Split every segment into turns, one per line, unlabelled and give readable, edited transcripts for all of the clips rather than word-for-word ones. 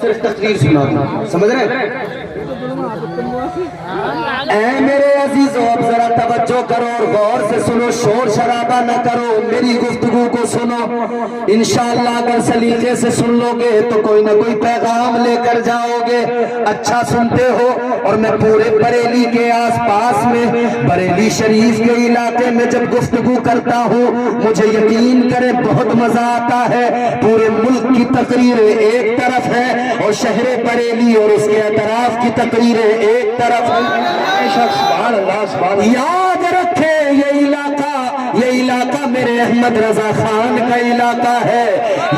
صرف تقریر سنا دوں، سمجھ رہے ہیں؟ اے میرے عزیزو اب ذرا توجہ کرو اور غور سے سنو، شور شرابہ نہ کرو، میری گفتگو کو سنو۔ انشاءاللہ اگر سلیقے سے سن لو گے تو کوئی نہ کوئی پیغام لے کر جاؤ گے۔ اچھا سنتے ہو؟ اور میں پورے بریلی کے آس پاس میں، بریلی شریف کے علاقے میں جب گفتگو کرتا ہوں، مجھے یقین کریں بہت مزہ آتا ہے۔ پورے ملک کی تقریریں ایک طرف ہے اور شہر بریلی اور اس کے اطراف کی تقریریں ایک طرف ہے۔ سبحان اللہ، سبحان اللہ۔ یاد رکھے یہ علاقہ میرے احمد رضا خان کا علاقہ ہے،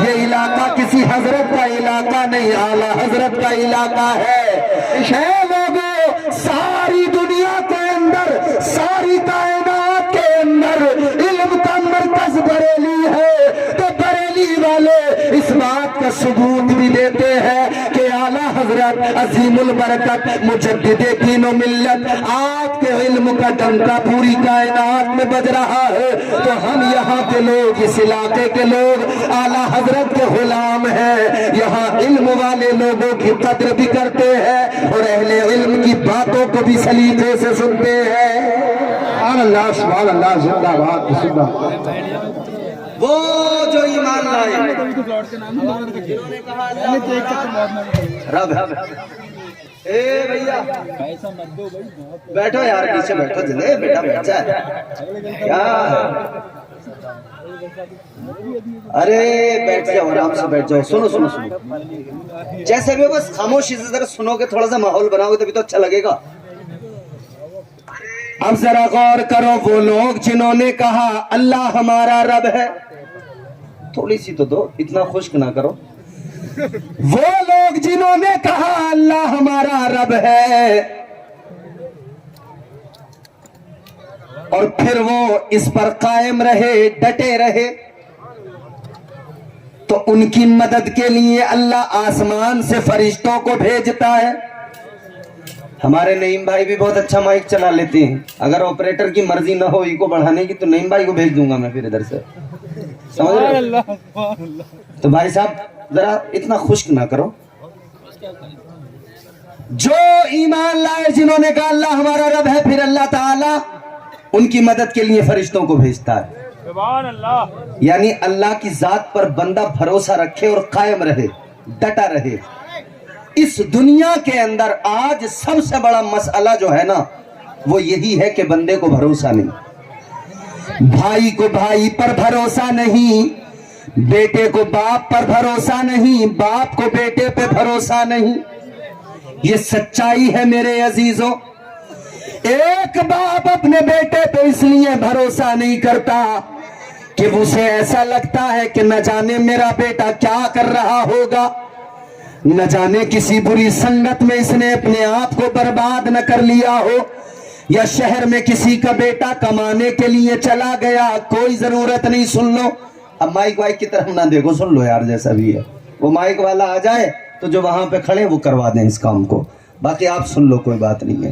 یہ علاقہ کسی حضرت کا علاقہ نہیں، اعلیٰ حضرت کا علاقہ ہے۔ اے لوگوں، ساری دنیا کے اندر، ساری کائنات کے اندر علم کا مرکز بریلی ہے، تو بریلی والے اس بات کا ثبوت بھی دیتے ہیں کہ اعلیٰ حضرت عظیم البرکت مجدد دین و ملت آپ کے علم کا ڈنکا پوری کائنات میں بج رہا ہے، تو ہم یہاں کے لوگ، اس علاقے کے لوگ اعلیٰ حضرت کے غلام ہیں۔ یہاں علم والے لوگوں کی قدر بھی کرتے ہیں اور اہل علم کی باتوں کو بھی سلیقے سے سنتے ہیں۔
سبحان اللہ، سبحان اللہ، زندہ باد، زندہ باد۔
وہ جو ایمان لائے رب، اے بھیا بیٹھو یار، پیچھے بیٹھو، جلے بیٹا بیٹھ جائے، کیا ہے؟ ارے بیٹھ جاؤ، آرام سے بیٹھ جاؤ، سنو سنو سنو، جیسے بھی بس خاموشی سے ذرا سنو گے، تھوڑا سا ماحول بناؤ گے تبھی تو اچھا لگے گا۔ اب ذرا غور کرو، وہ لوگ جنہوں نے کہا اللہ ہمارا رب ہے، تھوڑی سی تو دو، اتنا خشک نہ کرو۔ وہ لوگ جنہوں نے کہا اللہ ہمارا رب ہے اور پھر وہ اس پر قائم رہے، ڈٹے رہے، تو ان کی مدد کے لیے اللہ آسمان سے فرشتوں کو بھیجتا ہے۔ ہمارے نعیم بھائی بھی بہت اچھا مائک چلا لیتے ہیں، اگر آپریٹر کی مرضی نہ ہو ای کو بڑھانے کی تو نعیم بھائی کو بھیج دوں گا میں پھر ادھر سے، سمجھ رہے ہو؟ تو بھائی صاحب ذرا اتنا خشک نہ کرو۔ جو ایمان لائے، جنہوں نے کہا اللہ ہمارا رب ہے، پھر اللہ تعالیٰ ان کی مدد کے لیے فرشتوں کو بھیجتا ہے۔
سبحان اللہ۔
یعنی اللہ کی ذات پر بندہ بھروسہ رکھے اور قائم رہے، ڈٹا رہے۔ اس دنیا کے اندر آج سب سے بڑا مسئلہ جو ہے نا، وہ یہی ہے کہ بندے کو بھروسہ نہیں، بھائی کو بھائی پر بھروسہ نہیں، بیٹے کو باپ پر بھروسہ نہیں، باپ کو بیٹے پہ بھروسہ نہیں۔ یہ سچائی ہے میرے عزیزوں۔ ایک باپ اپنے بیٹے پہ اس لیے بھروسہ نہیں کرتا کہ اسے ایسا لگتا ہے کہ نہ جانے میرا بیٹا کیا کر رہا ہوگا، نہ جانے کسی بری سنگت میں اس نے اپنے آپ کو برباد نہ کر لیا ہو، یا شہر میں کسی کا بیٹا کمانے کے لیے چلا گیا، کوئی ضرورت نہیں۔ سن لو، اب مائک وائک کی طرف نہ دیکھو، سن لو یار، جیسا بھی ہے وہ مائک والا آ جائے تو جو وہاں پہ کھڑے وہ کروا دیں اس کام کو، باقی آپ سن لو، کوئی بات نہیں ہے۔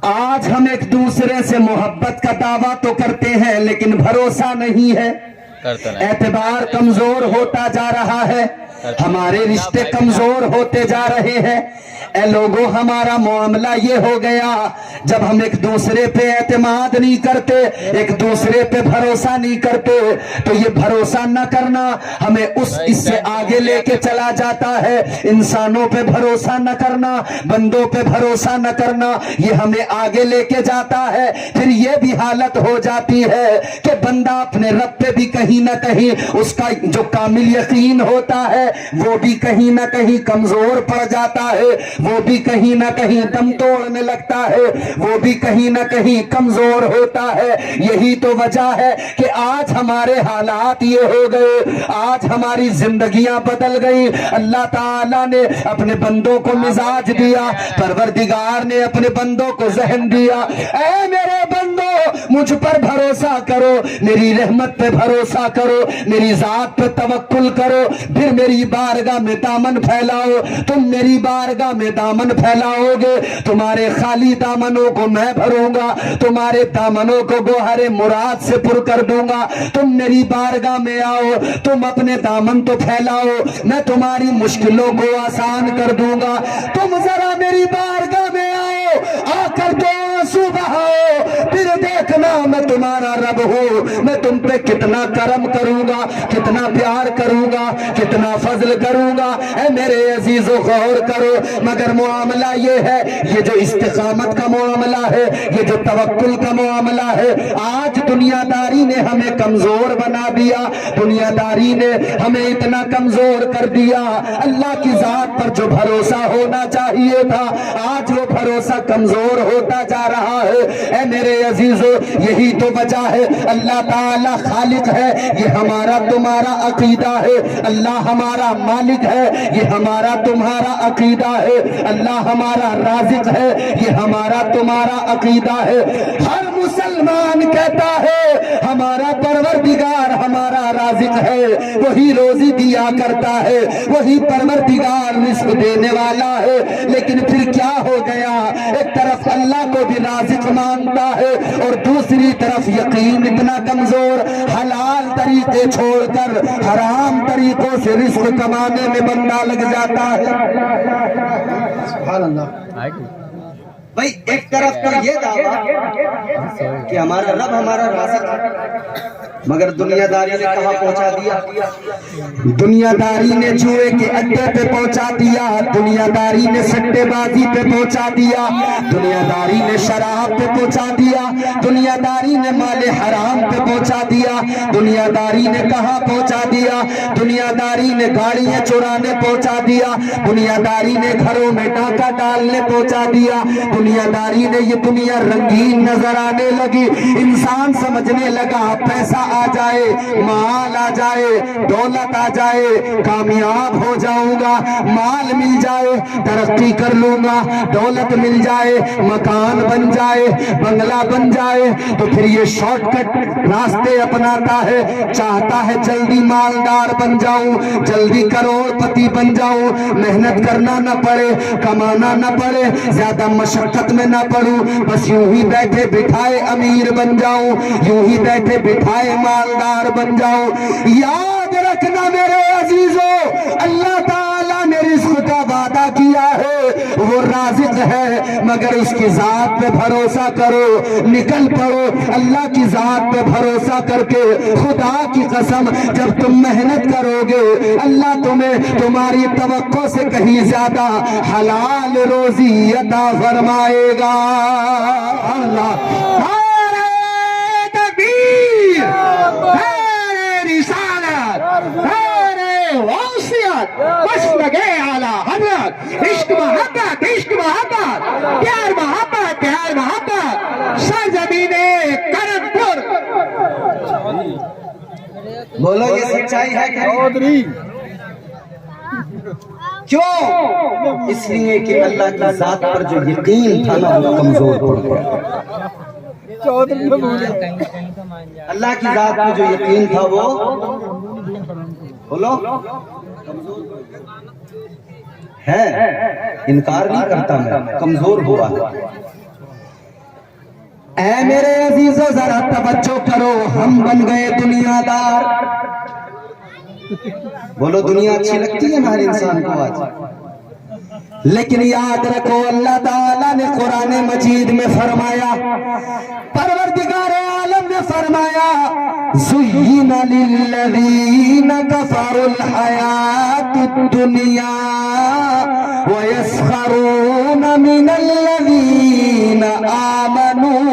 آج ہم ایک دوسرے سے محبت کا دعویٰ تو کرتے ہیں لیکن بھروسہ نہیں ہے، اعتبار کمزور ہوتا جا رہا ہے، ہمارے رشتے کمزور ہوتے جا رہے ہیں۔ اے لوگوں، ہمارا معاملہ یہ ہو گیا، جب ہم ایک دوسرے پہ اعتماد نہیں کرتے، ایک دوسرے پہ بھروسہ نہیں کرتے، تو یہ بھروسہ نہ کرنا ہمیں اس سے آگے لے کے چلا جاتا ہے۔ انسانوں پہ بھروسہ نہ کرنا، بندوں پہ بھروسہ نہ کرنا، یہ ہمیں آگے لے کے جاتا ہے۔ پھر یہ بھی حالت ہو جاتی ہے کہ بندہ اپنے رب پہ بھی کہیں نہ کہیں اس کا جو کامل یقین ہوتا ہے وہ بھی کہیں نہ کہیں کمزور پڑ جاتا ہے، وہ بھی کہیں نہ کہیں دم توڑنے لگتا ہے، وہ بھی کہیں نہ کہیں کمزور ہوتا ہے۔ یہی تو وجہ ہے کہ آج ہمارے حالات یہ ہو گئے، آج ہماری زندگیاں بدل گئی۔ اللہ تعالیٰ نے اپنے بندوں کو مزاج دیا، پروردگار نے اپنے بندوں کو ذہن دیا۔ اے میرے بندو، مجھ پر بھروسہ کرو، میری رحمت پہ بھروسہ کرو، میری ذات پہ توکل کرو، پھر میری میری بارگاہ میں دامن پھیلاؤ، تم میری بارگاہ میں دامن پھیلاؤ گے، تمہارے خالی دامنوں کو میں بھروں گا، تمہارے دامنوں کو گوہر مراد سے پر کر دوں گا۔ تم میری بارگاہ میں آؤ، تم اپنے دامن تو پھیلاؤ، میں تمہاری مشکلوں کو آسان کر دوں گا۔ تم ذرا میری بارگاہ میں آؤ، آ کر دو آنسو بہاؤ، پھر دیکھنا میں تمہارا رب ہوں، میں تم پہ کتنا کرم کروں گا، کتنا پیار کروں گا، کتنا فضل کروں گا۔ اے میرے عزیزو غور کرو، مگر معاملہ یہ ہے، یہ جو استقامت کا معاملہ ہے، یہ جو توکل کا معاملہ ہے، آج دنیا داری نے ہمیں کمزور بنا دیا، دنیا داری نے ہمیں اتنا کمزور کر دیا۔ اللہ کی ذات پر جو بھروسہ ہونا چاہیے تھا، آج وہ بھروسہ کمزور ہوتا جا رہا ہے۔ اے میرے عزیزو، یہی تو وجہ ہے، اللہ تعالی خالق ہے، یہ ہمارا تمہارا عقیدہ ہے، اللہ ہمارا مالک ہے، یہ ہمارا تمہارا عقیدہ ہے، اللہ ہمارا رازق ہے، یہ ہمارا تمہارا عقیدہ ہے۔ ہر مسلمان کہتا ہے ہمارا پروردگار ہمارا رازق ہے، وہی روزی دیا کرتا ہے، وہی پروردگار رزق دینے والا ہے، لیکن پھر کیا ہو گیا؟ ایک طرف اللہ کو بھی رازق مانتا ہے اور دوسری طرف یقین اتنا کمزور، حلال طریقے چھوڑ کر حرام طریقوں سے رزق کمانے میں بندہ لگ جاتا ہے۔
سبحان اللہ۔
بھئی ایک طرف تو یہ دعویٰ کہ ہمارا رب ہمارا رازق ہے، مگر دنیا داری نے کہاں پہنچا دیا؟
دنیا داری نے جوئے کے اڈے پہ پہنچا دیا، دنیا داری نے سٹے بازی پہ پہنچا دیا، دنیا داری نے شراب پہ پہنچا دیا، دنیا داری نے مال حرام پہ پہنچا دیا، دنیا داری نے کہاں پہنچا دیا؟ دنیا داری نے گاڑیاں چرانے پہنچا دیا، دنیا داری نے گھروں میں ڈاکہ ڈالنے پہنچا دیا، دنیا داری نے یہ دنیا رنگین نظر آنے لگی، انسان سمجھنے لگا پیسہ آ جائے، مال آ جائے، دولت آ جائے، کامیاب ہو جاؤں گا، مال مل جائے ترقی کر لوں گا، دولت مل جائے، مکان بن جائے، بنگلہ بن جائے، تو پھر یہ شارٹ کٹ راستے اپناتا ہے، چاہتا ہے جلدی مالدار بن جاؤں، جلدی کروڑ پتی بن جاؤں، محنت کرنا نہ پڑے، کمانا نہ پڑے، زیادہ مشقت میں نہ پڑوں، بس یوں ہی بیٹھے بٹھائے امیر بن جاؤں، یوں ہی بیٹھے بٹھائے مالدار بن جاؤں۔ یاد رکھنا میرے عزیزو، اللہ تعالیٰ نے رزق کا وعدہ کیا ہے، وہ رازق ہے، مگر اس کی ذات پہ بھروسہ کرو، نکل پڑو اللہ کی ذات پہ بھروسہ کر کے۔ خدا کی قسم جب تم محنت کرو گے، اللہ تمہیں تمہاری توقع سے کہیں زیادہ حلال روزی عطا فرمائے گا۔ اللہ
بس لگے اعلیٰ حضرت، عشق محبت، عشق محبت، پیار محبت، پیار محبت، سرزمین کرم پور۔
بولو یہ سچائی ہے کہ کیوں؟ اس لیے کہ اللہ کی ذات پر جو یقین تھا نا وہ کمزور پڑ گیا۔ اللہ کی ذات پر جو یقین تھا وہ بولو ہے، انکار نہیں کرتا میں، کمزور ہوا ہے۔
اے میرے عزیزو ذرا توجہ کرو، ہم بن گئے دنیا دار۔
بولو دنیا اچھی لگتی ہے نا ہر انسان کو آج،
لیکن یاد رکھو اللہ تعالیٰ نے قرآن مجید میں فرمایا، پروردگار عالم نے فرمایا، زُيِّنَ لِلَّذِينَ كَفَرُوا الْحَيَاةُ الدُّنْيَا وَيَسْخَرُونَ مِنَ الَّذِينَ آمَنُوا۔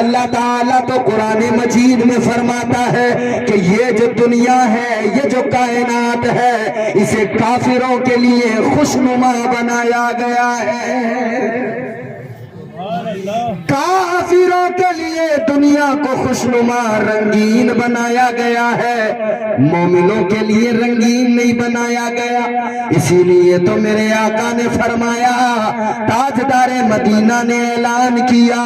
اللہ تعالیٰ تو قرآن مجید میں فرماتا ہے کہ یہ جو دنیا ہے، یہ جو کائنات ہے، اسے کافروں کے لیے خوشنما بنایا گیا ہے۔ کافروں کے لیے دنیا کو خوشنما رنگین بنایا گیا ہے، مومنوں کے لیے رنگین نہیں بنایا گیا۔ اسی لیے تو میرے آقا نے فرمایا، تاجدار مدینہ نے اعلان کیا،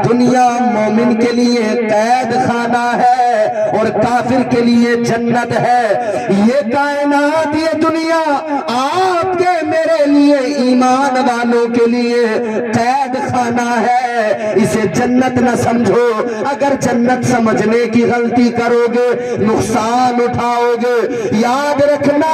دنیا مومن کے لیے قید خانہ ہے اور کافر کے لیے جنت ہے۔ یہ کائنات، یہ دنیا آپ کے میرے لیے، ایمان والوں کے لیے قید خانہ ہے، اسے جنت نہ سمجھو۔ اگر جنت سمجھنے کی غلطی کرو گے، نقصان اٹھاؤ گے۔ یاد رکھنا،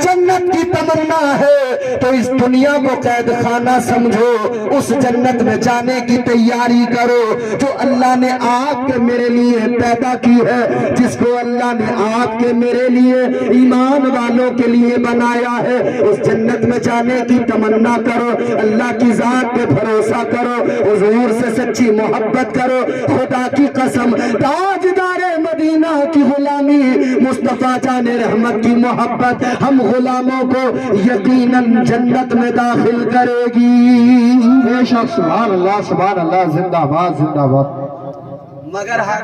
جنت کی تمنا ہے تو اس دنیا کو قید خانہ سمجھو، اس جنت میں جانے کی تیاری کرو جو اللہ نے آپ کے میرے لیے پیدا کی ہے، جس کو اللہ نے آپ کے میرے لیے ایمان والوں کے لیے بنایا ہے۔ اس جنت میں جانے کی تمنا کرو، اللہ کی ذات پہ بھروسہ کرو، حضور سے سچی محبت کرو۔ خدا کی قسم، تاجدار مدینہ کی غلامی، مصطفیٰ جان رحمت کی محبت ہم غلاموں کو یقیناً جنت میں داخل کرے گی۔
بے شک، سبحان اللہ، زندہ باد، زندہ باد۔
مگر ہر